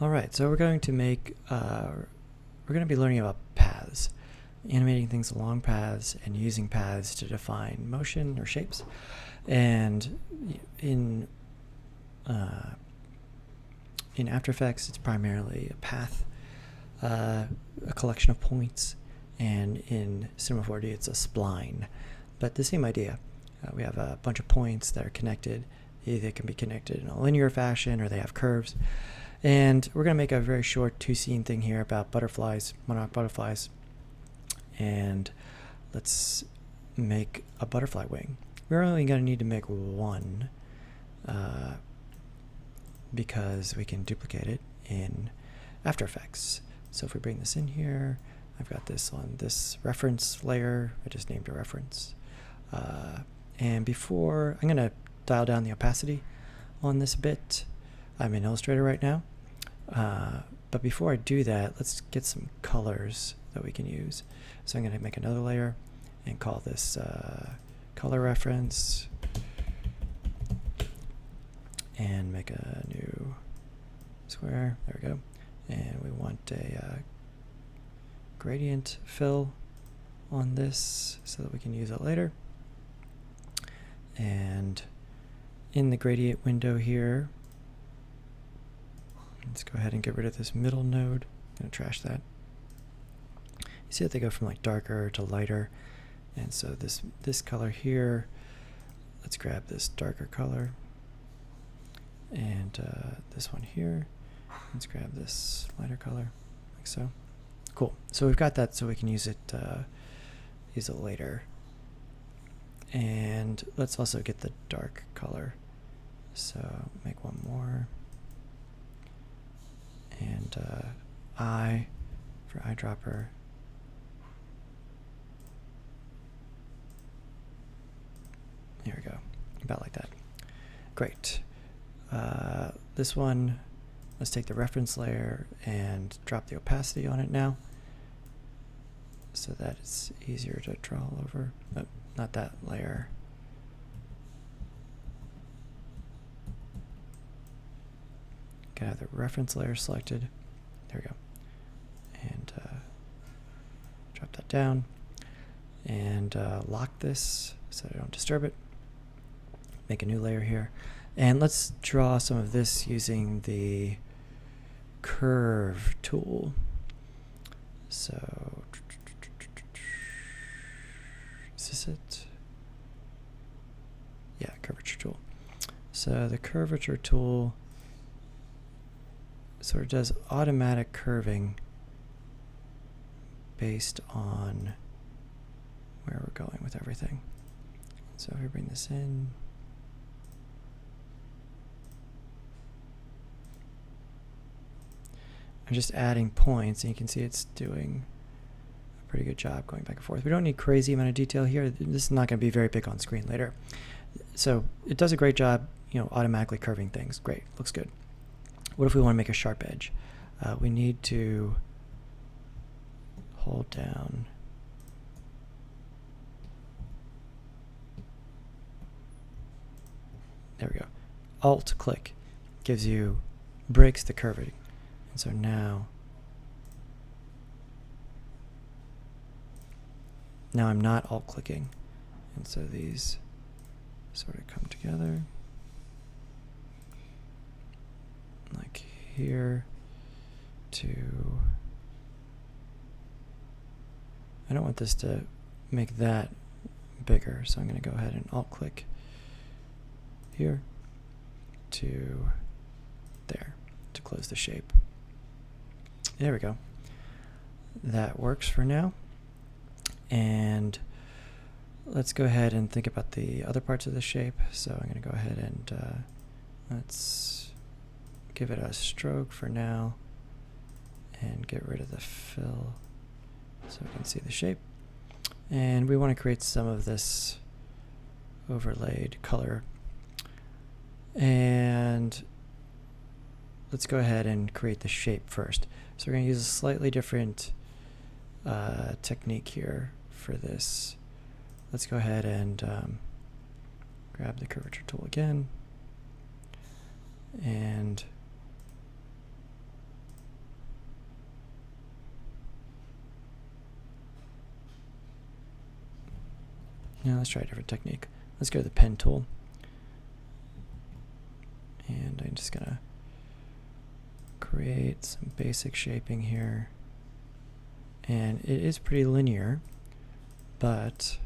Alright, so we're going to be learning about paths, animating things along paths and using paths to define motion or shapes. And in After Effects, it's primarily a path, a collection of points, and in Cinema 4D, it's a spline. But the same idea. We have a bunch of points that are connected. They can be connected in a linear fashion, or they have curves. And we're going to make a very short two-scene thing here about butterflies, monarch butterflies. And let's make a butterfly wing. We're only going to need to make one because we can duplicate it in After Effects. So if we bring this in here, I've got this on this reference layer. I just named a reference. And before, I'm going to dial down the opacity on this a bit. I'm in Illustrator right now. But before I do that, let's get some colors that we can use. So I'm going to make another layer and call this color reference, and make a new square. There we go. And we want a gradient fill on this so that we can use it later. And in the gradient window here, let's go ahead and get rid of this middle node. I'm going to trash that. You see that they go from like darker to lighter. And so this color here, let's grab this darker color. And this one here, let's grab this lighter color, like so. Cool. So we've got that so we can use it later. And let's also get the dark color. So make one more. And I for eyedropper. There we go. About like that. Great. This one, let's take the reference layer and drop the opacity on it now so that it's easier to draw all over. Oh, not that layer. Gotta have the reference layer selected. There we go. And drop that down. And lock this so I don't disturb it. Make a new layer here. And let's draw some of this using the curve tool. So, is this it? Yeah, curvature tool. So the curvature tool sort of does automatic curving based on where we're going with everything. So if we bring this in, I'm just adding points, and you can see it's doing a pretty good job going back and forth. We don't need crazy amount of detail here. This is not going to be very big on screen later. So it does a great job, automatically curving things. Great, looks good. What if we want to make a sharp edge? We need to hold down there we go. Alt click gives you, breaks the curving. And so now I'm not alt clicking. And so these sort of come together. Like here to, I don't want this to make that bigger, so I'm going to go ahead and alt click here to there to close the shape. There we go. That works for now. And let's go ahead and think about the other parts of the shape. So I'm going to go ahead and let's give it a stroke for now and get rid of the fill so we can see the shape. And we want to create some of this overlaid color. And let's go ahead and create the shape first. So we're going to use a slightly different technique here for this. Let's go ahead and grab the curvature tool again. And Now let's try a different technique. Let's go to the pen tool. And I'm just gonna create some basic shaping here. And it is pretty linear, but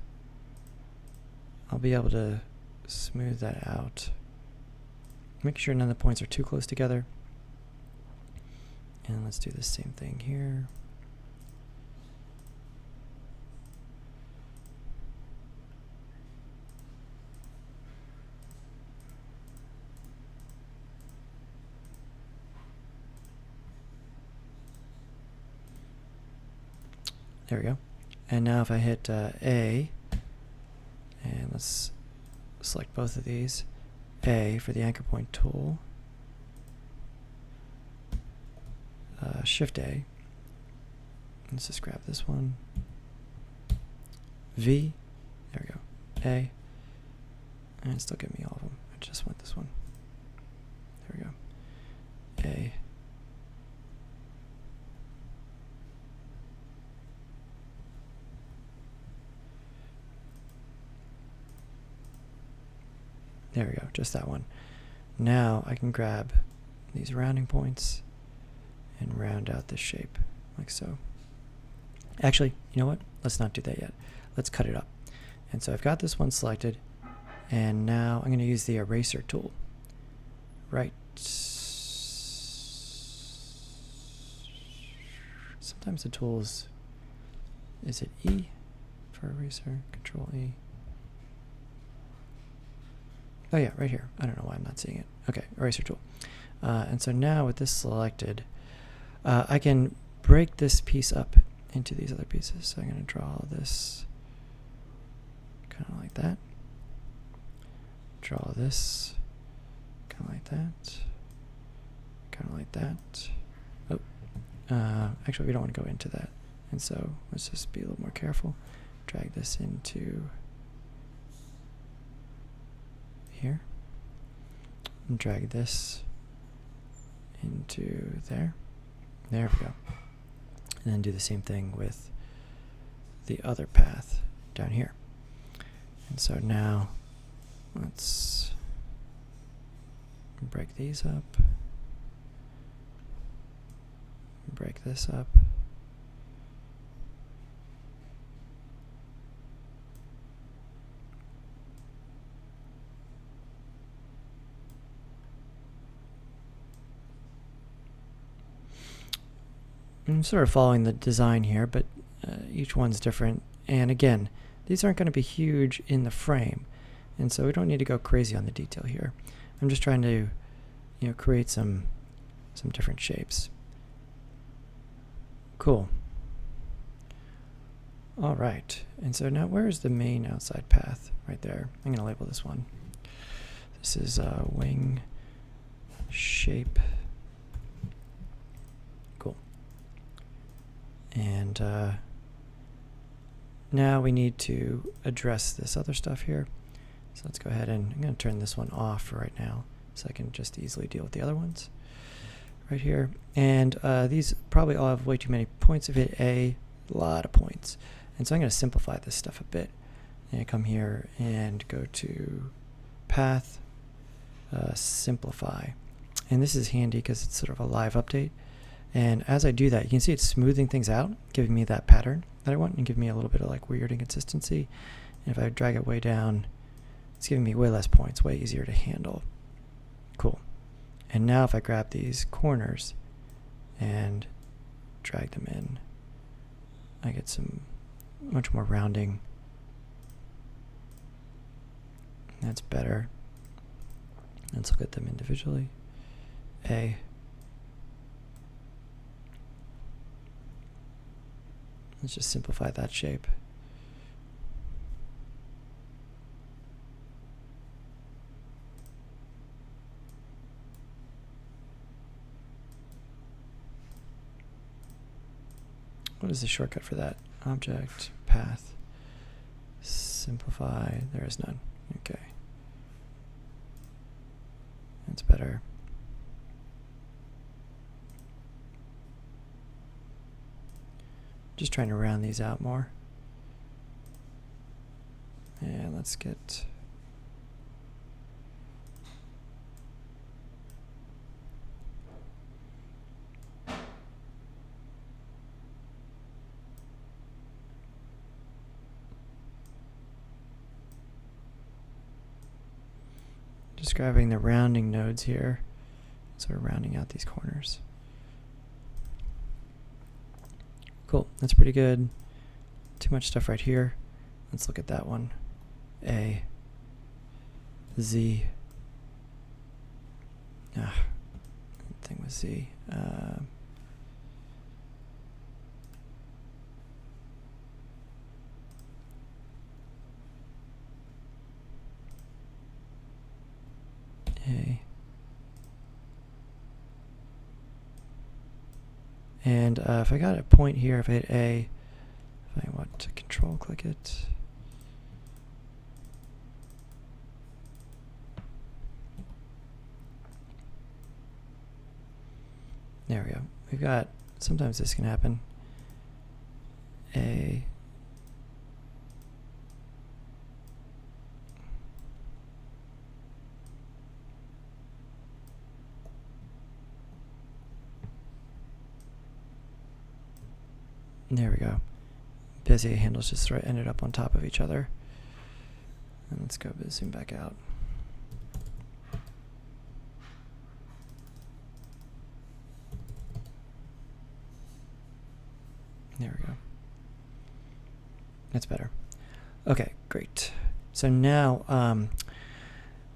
I'll be able to smooth that out. Make sure none of the points are too close together. And let's do the same thing here. There we go. And now if I hit A, and let's select both of these, A for the anchor point tool, Shift A, let's just grab this one, V, there we go, A, and it's still give me all of them, I just want this one, there we go, A, there we go, just that one. Now I can grab these rounding points and round out this shape, like so. Actually, you know what? Let's not do that yet. Let's cut it up. And so I've got this one selected, and now I'm going to use the eraser tool. Right. Sometimes the tools, is it E for eraser? Control E. Oh yeah, right here. I don't know why I'm not seeing it. Okay, eraser tool. And so now with this selected, I can break this piece up into these other pieces. So I'm going to draw this kind of like that. Draw this kind of like that. Kind of like that. Oh, actually we don't want to go into that. And so let's just be a little more careful. Drag this into here. And drag this into there. There we go. And then do the same thing with the other path down here. And so now let's break these up. Break this up. I'm sort of following the design here, but each one's different. And again, these aren't going to be huge in the frame, and so we don't need to go crazy on the detail here. I'm just trying to, create some different shapes. Cool. All right, and so now where is the main outside path? Right there. I'm going to label this one. This is wing shape. Cool. And now we need to address this other stuff here. So let's go ahead and I'm going to turn this one off for right now so I can just easily deal with the other ones right here. And these probably all have way too many points. If you hit A, a lot of points. And so I'm going to simplify this stuff a bit. And I come here and go to Path, Simplify. And this is handy because it's sort of a live update. And as I do that, you can see it's smoothing things out, giving me that pattern that I want, and giving me a little bit of like weird inconsistency. And if I drag it way down, it's giving me way less points, way easier to handle. Cool. And now if I grab these corners and drag them in, I get some much more rounding. That's better. Let's look at them individually. A. Let's just simplify that shape. What is the shortcut for that? Object, path, simplify. There is none. Okay. That's better. Just trying to round these out more. And let's get just grabbing the rounding nodes here. So we're rounding out these corners. Cool, that's pretty good. Too much stuff right here. Let's look at that one. A, Z. That thing was Z. A. And if I got a point here, if I hit A, if I want to control click it, there we go. We've got, sometimes this can happen. A. There we go. Bezier handles just ended up on top of each other. And let's go zoom back out. There we go. That's better. Okay, great. So now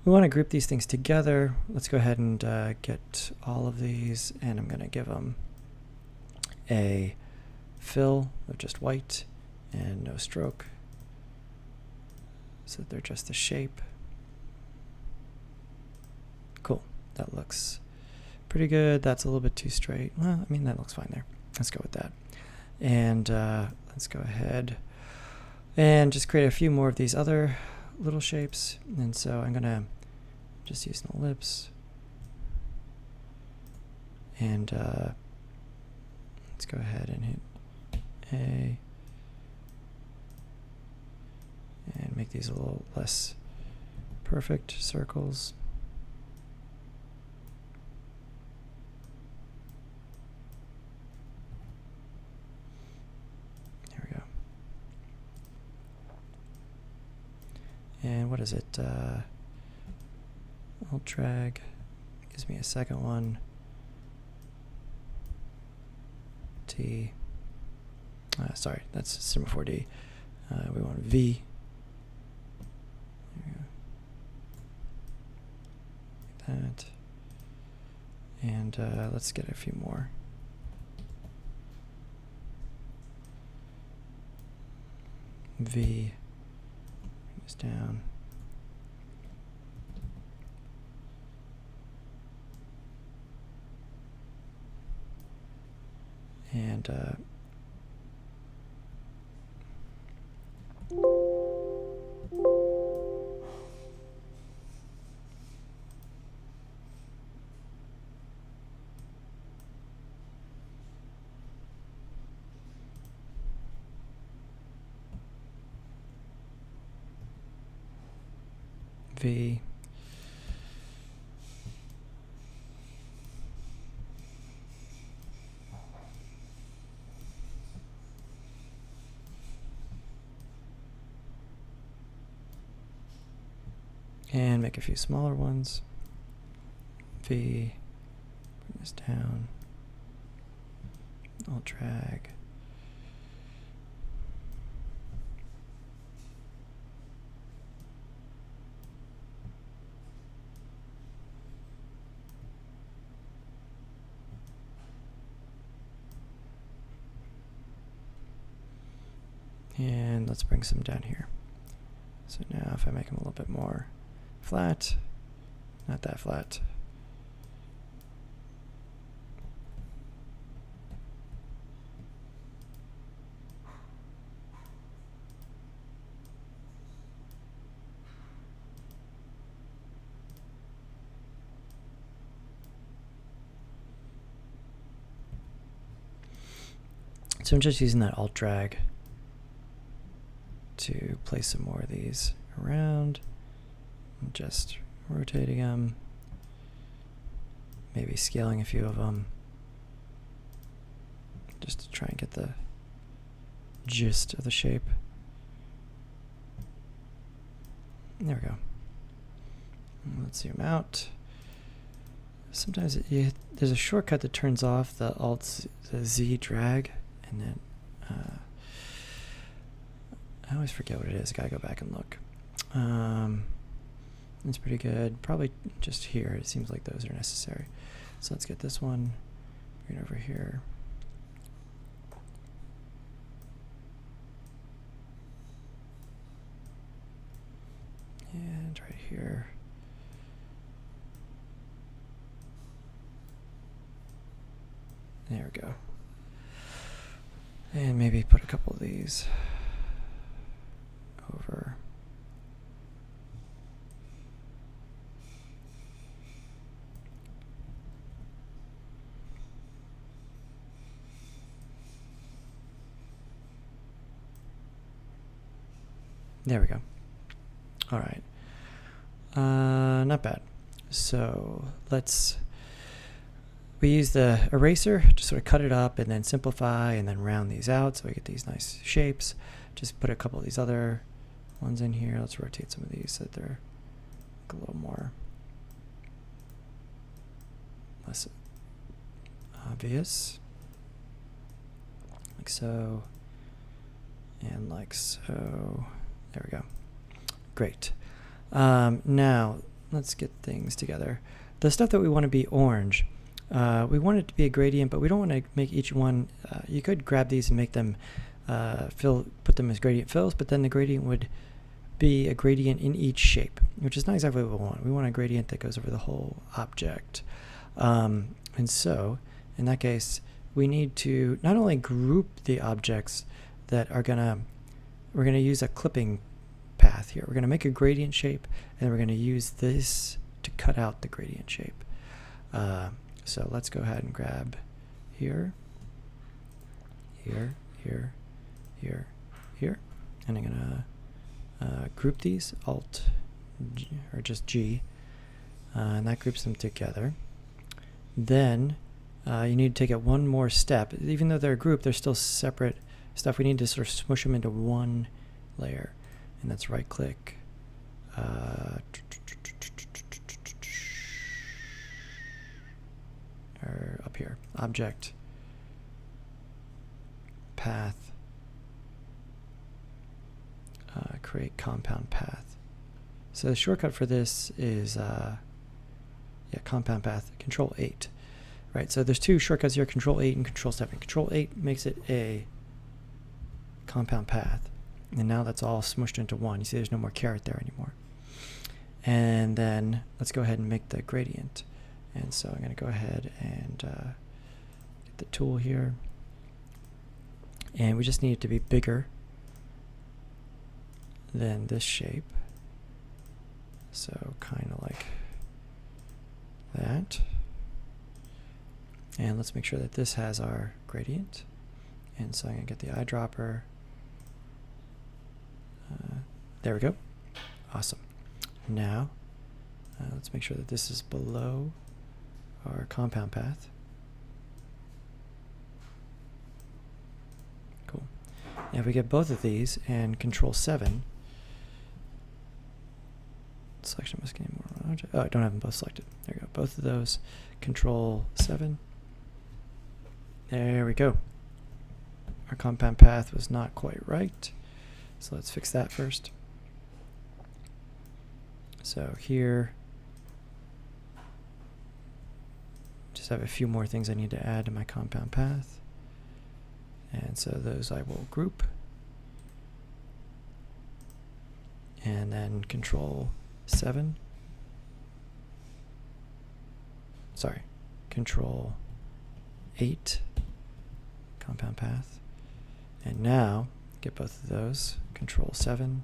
we want to group these things together. Let's go ahead and get all of these, and I'm going to give them a fill of just white and no stroke, so they're just the shape. Cool, that looks pretty good. That's a little bit too straight. Well, I mean, that looks fine there. Let's go with that. And let's go ahead and just create a few more of these other little shapes. And so I'm gonna just use an ellipse, and let's go ahead and hit A and make these a little less perfect circles. There we go. And what is it? Alt drag gives me a second one. T. Sorry, that's Cinema 4D. We want V. There we go. Like that. And let's get a few more. V. Bring this down. And V. And make a few smaller ones. V. Bring this down. I'll drag. And let's bring some down here. So now if I make them a little bit more flat, not that flat. So I'm just using that alt drag to place some more of these around, and just rotating them, maybe scaling a few of them, just to try and get the gist of the shape. There we go. Let's zoom out. Sometimes there's a shortcut that turns off the the Z drag, and then I always forget what it is. I gotta go back and look. It's pretty good. Probably just here. It seems like those are necessary. So let's get this one right over here. And right here. There we go. And maybe put a couple of these over. There we go. All right. Not bad. So we use the eraser to sort of cut it up and then simplify and then round these out so we get these nice shapes. Just put a couple of these other ones in here. Let's rotate some of these so that they're a little more less obvious. Like so. And like so. There we go. Great. Now, let's get things together. The stuff that we want to be orange, we want it to be a gradient, but we don't want to make each one, you could grab these and make them put them as gradient fills, but then the gradient would be a gradient in each shape, which is not exactly what we want. We want a gradient that goes over the whole object. And so, in that case, we need to not only group the objects that are we're going to use a clipping path here. We're going to make a gradient shape, and we're going to use this to cut out the gradient shape. So let's go ahead and grab here, here, here, here, here, and I'm going to group these, Alt, G, or just G, and that groups them together. Then you need to take it one more step. Even though they're grouped, they're still separate stuff. We need to sort of smush them into one layer, and that's right click, or up here, object, path, create compound path. So the shortcut for this is compound path, Control 8. Right, so there's two shortcuts here, Control 8 and Control 7. Control 8 makes it a compound path, and now that's all smushed into one. You see there's no more caret there anymore. And then let's go ahead and make the gradient. And so I'm going to go ahead and get the tool here, and we just need it to be bigger than this shape, so kind of like that. And let's make sure that this has our gradient, and so I'm going to get the eyedropper. There we go. Awesome. Now let's make sure that this is below our compound path. Cool. Now if we get both of these and Control 7, selection must get more object. Oh, I don't have them both selected. There we go. Both of those. Control 7. There we go. Our compound path was not quite right, so let's fix that first. So here, just have a few more things I need to add to my compound path, and so those I will group, and then Control 7. Sorry, Control 8, compound path, and now get both of those, Control 7.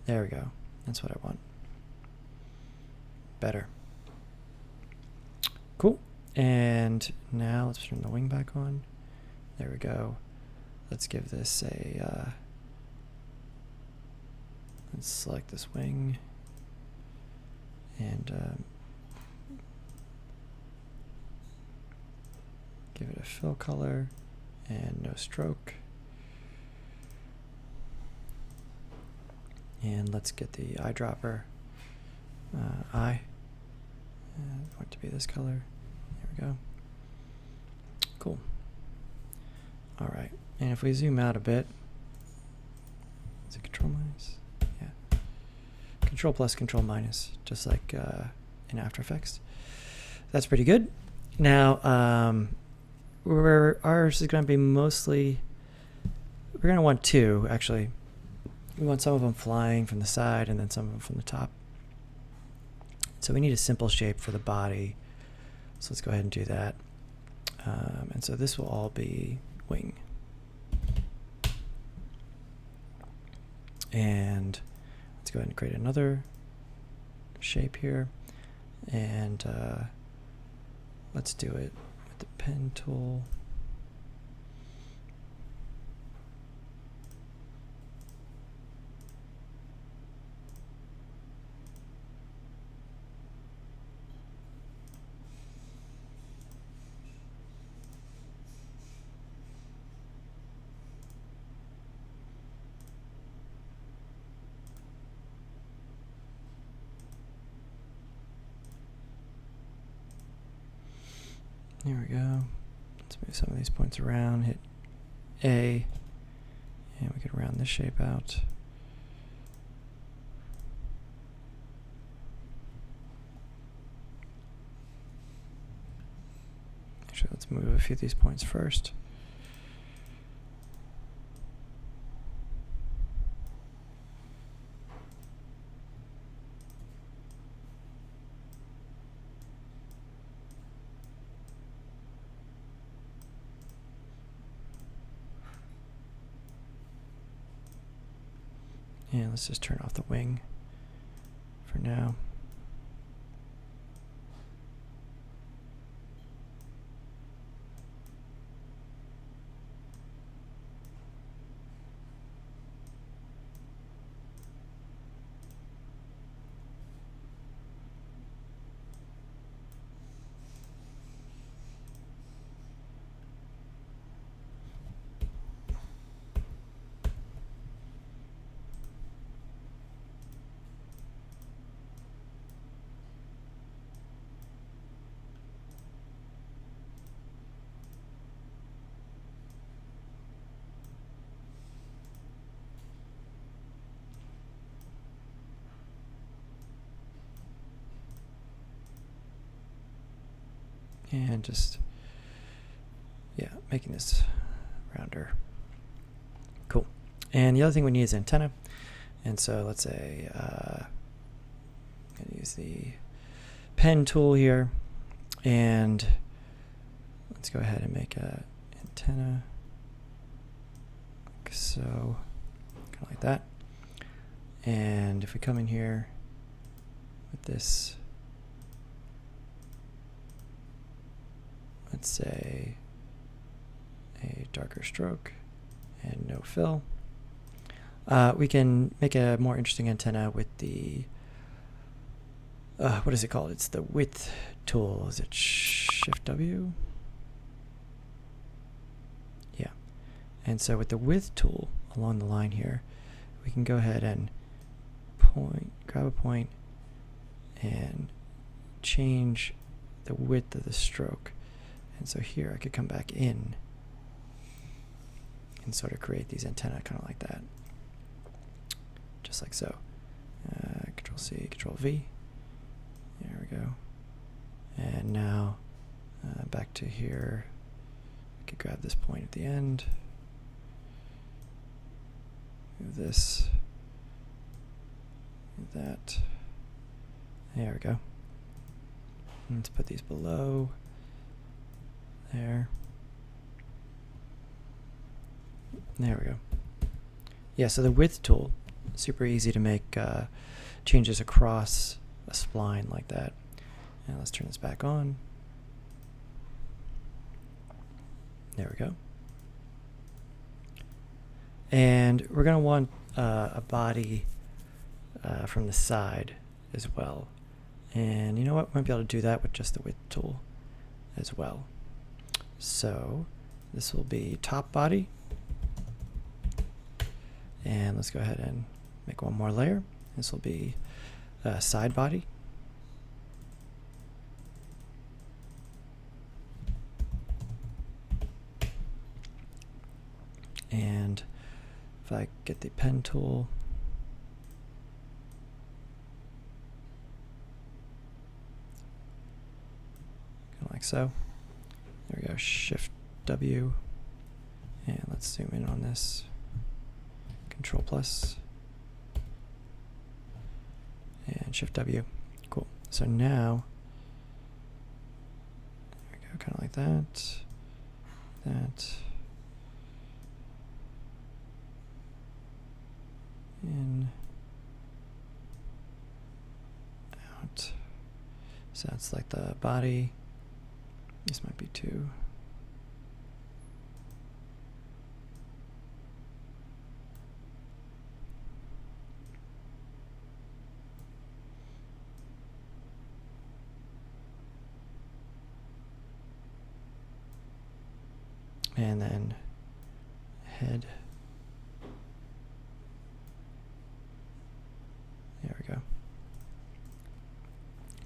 There we go. That's what I want. Better. Cool. And now let's turn the wing back on. There we go. Let's give this a Let's select this wing and give it a fill color and no stroke. And let's get the eyedropper eye. I want it to be this color. There we go. Cool. All right. And if we zoom out a bit, is it Control minus? Yeah. Control plus, Control minus, just like in After Effects. That's pretty good. Now, ours is going to be mostly, we're going to want two, actually. We want some of them flying from the side and then some of them from the top. So we need a simple shape for the body. So let's go ahead and do that. And so this will all be wing. And let's go ahead and create another shape here. And let's do it with the pen tool. There we go. Let's move some of these points around, hit A, and we can round this shape out. Actually, let's move a few of these points first. And let's just turn off the wing for now. And just, yeah, making this rounder. Cool. And the other thing we need is antenna. And so let's say I'm going to use the pen tool here. And let's go ahead and make a antenna. Like so, kind of like that. And if we come in here with this, let's say a darker stroke and no fill. We can make a more interesting antenna with the, what is it called? It's the width tool. Is it Shift W? Yeah. And so with the width tool along the line here, we can go ahead and grab a point and change the width of the stroke. And so here I could come back in and sort of create these antennae kind of like that. Just like so. Control C, Control V. There we go. And now back to here. I could grab this point at the end. Move this. Move that. There we go. And let's put these below. There we go. Yeah, so the width tool, super easy to make changes across a spline like that. And let's turn this back on. There we go. And we're going to want a body from the side as well. And you know what? We might be able to do that with just the width tool as well. So this will be top body. And let's go ahead and make one more layer. This will be side body. And if I get the pen tool, kind of like so. There we go, Shift W. And let's zoom in on this. Control plus. And Shift W. Cool. So now, there we go, kind of like that. That. In, out. So that's like the body. This might be two. And then head. There we go.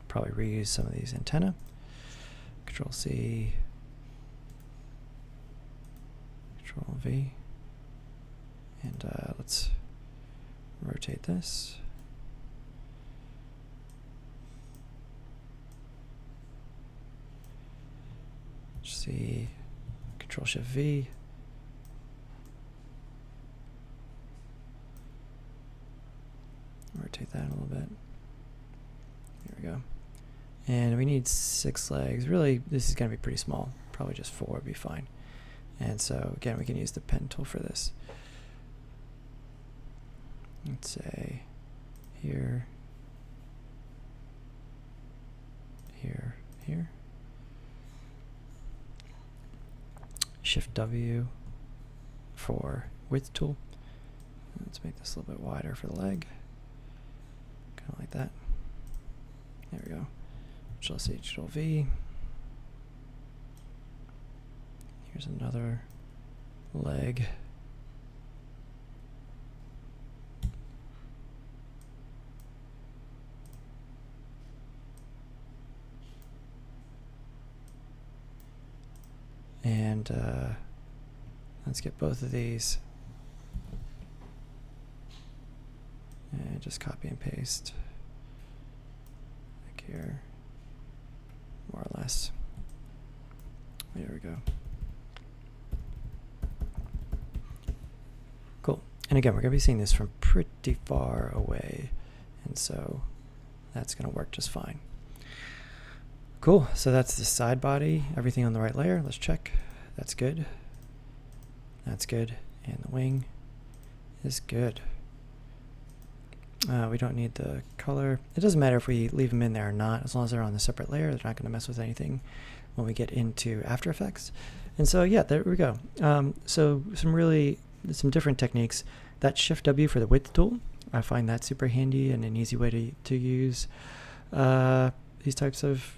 Probably reuse some of these antenna. Control C, Control V, and let's rotate this. C, Control Shift V. Rotate that a little bit. There we go. And we need 6 legs. Really, this is going to be pretty small. Probably just 4 would be fine. And so, again, we can use the pen tool for this. Let's say here, here, here. Shift W for width tool. Let's make this a little bit wider for the leg. Kind of like that. There we go. Control C, Control V. Here's another leg. And let's get both of these. And just copy and paste. Like here. More or less. There we go. Cool. And again, we're going to be seeing this from pretty far away. And so that's going to work just fine. Cool. So that's the side body. Everything on the right layer. Let's check. That's good. That's good. And the wing is good. We don't need the color. It doesn't matter if we leave them in there or not. As long as they're on the separate layer, they're not going to mess with anything when we get into After Effects. And so, yeah, there we go. So some different techniques. That Shift W for the width tool. I find that super handy and an easy way to use these types of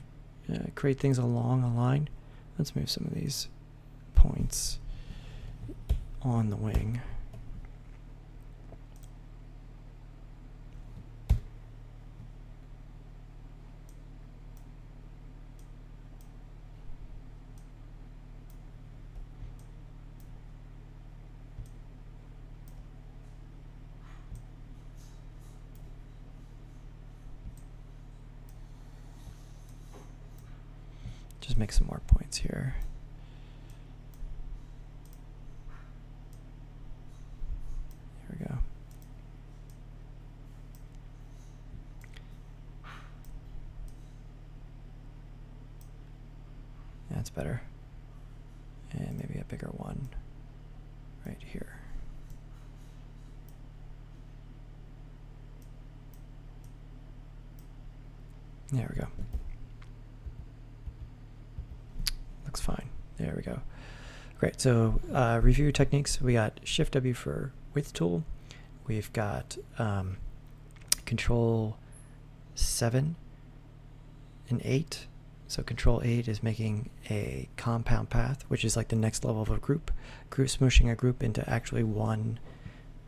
create things along a line. Let's move some of these points on the wing. Just make some more points here. There we go. That's better. And maybe a bigger one right here. There we go. Looks fine. There we go. Great. So review techniques. We got Shift W for width tool. We've got Control 7 and 8. So Control 8 is making a compound path, which is like the next level of a group smooshing a group into actually one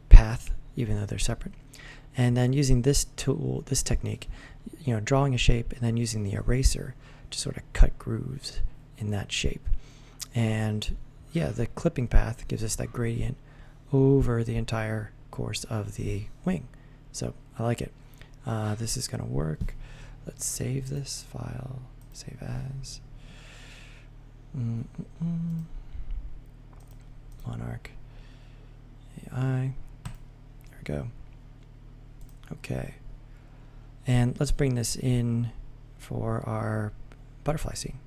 path, even though they're separate. And then using this tool, this technique, drawing a shape and then using the eraser to sort of cut grooves in that shape. And yeah, the clipping path gives us that gradient over the entire course of the wing. So I like it. This is going to work. Let's save this file. Save as. Monarch AI. There we go. Okay. And let's bring this in for our butterfly scene.